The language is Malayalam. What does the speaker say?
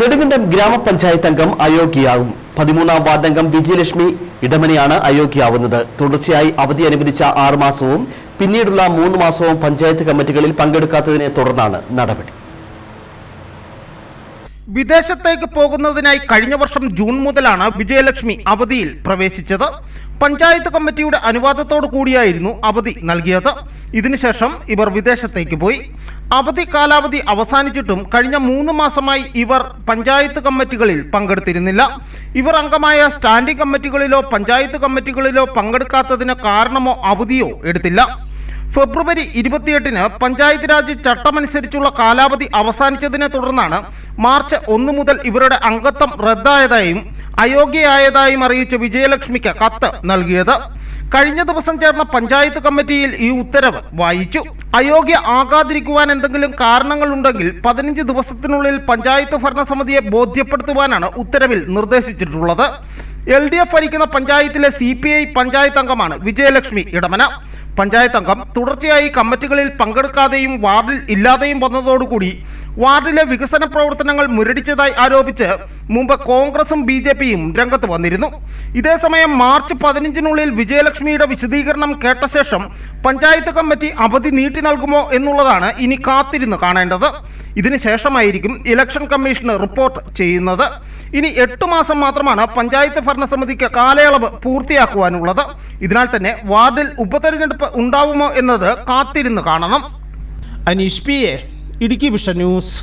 നെടുങ്കണ്ടം ഗ്രാമപഞ്ചായത്ത് അംഗം അയോഗ്യയാകും. 13ാം വാർഡംഗം വിജയലക്ഷ്മി ഇടമണിയാണ് അയോഗ്യയാവുന്നത്. തുടർച്ചയായി അവധി അനുവദിച്ച 6 മാസവും പിന്നീടുള്ള 3 മാസവും പഞ്ചായത്ത് കമ്മിറ്റികളിൽ പങ്കെടുക്കാത്തതിനെ തുടർന്നാണ് നടപടി. വിദേശത്തേക്ക് പോകുന്നതിനായി കഴിഞ്ഞ വർഷം ജൂൺ മുതലാണ് വിജയലക്ഷ്മി അവധിയിൽ പ്രവേശിച്ചത്. പഞ്ചായത്ത് കമ്മിറ്റിയുടെ അനുവാദത്തോടു കൂടിയായിരുന്നു അവധി നൽകിയത്. ഇതിനുശേഷം ഇവർ വിദേശത്തേക്ക് പോയി. അവധി കാലാവധി അവസാനിച്ചിട്ടും കഴിഞ്ഞ 3 മാസമായി ഇവർ പഞ്ചായത്ത് കമ്മിറ്റികളിൽ പങ്കെടുത്തിരുന്നില്ല. ഇവർ അംഗമായ സ്റ്റാൻഡിംഗ് കമ്മിറ്റികളിലോ പഞ്ചായത്ത് കമ്മിറ്റികളിലോ പങ്കെടുക്കാത്തതിന് കാരണമോ അവധിയോ എടുത്തില്ല. ഫെബ്രുവരി 28-ന് പഞ്ചായത്ത് രാജ് ചട്ടമനുസരിച്ചുള്ള കാലാവധി അവസാനിച്ചതിനെ തുടർന്നാണ് മാർച്ച് 1 മുതൽ ഇവരുടെ അംഗത്വം റദ്ദായതായും അയോഗ്യയായതായും അറിയിച്ച വിജയലക്ഷ്മിക്ക് കത്ത് നൽകിയത്. കഴിഞ്ഞ ദിവസം ചേർന്ന പഞ്ചായത്ത് കമ്മിറ്റിയിൽ ഈ ഉത്തരവ് വായിച്ചു. അയോഗ്യ ആകാതിരിക്കുവാൻ എന്തെങ്കിലും കാരണങ്ങളുണ്ടെങ്കിൽ 15 ദിവസത്തിനുള്ളിൽ പഞ്ചായത്ത് ഭരണസമിതിയെ ബോധ്യപ്പെടുത്തുവാനാണ് ഉത്തരവിൽ നിർദ്ദേശിച്ചിട്ടുള്ളത്. LDF ഭരിക്കുന്ന പഞ്ചായത്തിലെ CPI പഞ്ചായത്ത് അംഗമാണ് വിജയലക്ഷ്മി ഇടമന. പഞ്ചായത്ത് അംഗം തുടർച്ചയായി കമ്മിറ്റികളിൽ പങ്കെടുക്കാതെയും വാർഡിൽ ഇല്ലാതെയും വന്നതോടുകൂടി വാർഡിലെ വികസന പ്രവർത്തനങ്ങൾ മുരടിച്ചതായി ആരോപിച്ച് മുമ്പ് കോൺഗ്രസും BJPയും രംഗത്ത് വന്നിരുന്നു. ഇതേസമയം മാർച്ച് 15-നുള്ളിൽ വിജയലക്ഷ്മിയുടെ വിശദീകരണം കേട്ട ശേഷം പഞ്ചായത്ത് കമ്മിറ്റി അവധി നീട്ടി നൽകുമോ എന്നുള്ളതാണ് ഇനി കാത്തിരുന്ന് കാണേണ്ടത്. ഇതിനുശേഷമായിരിക്കും ഇലക്ഷൻ കമ്മീഷന് റിപ്പോർട്ട് ചെയ്യുന്നത്. ഇനി 8 മാസം മാത്രമാണ് പഞ്ചായത്ത് ഭരണസമിതിക്ക് കാലയളവ് പൂർത്തിയാക്കുവാനുള്ളത്. ഇതിനാൽ തന്നെ വാർഡിൽ ഉപതെരഞ്ഞെടുപ്പ് ഉണ്ടാവുമോ എന്നത് കാത്തിരുന്ന് കാണണം. Aneesh PA, Idukki vision news.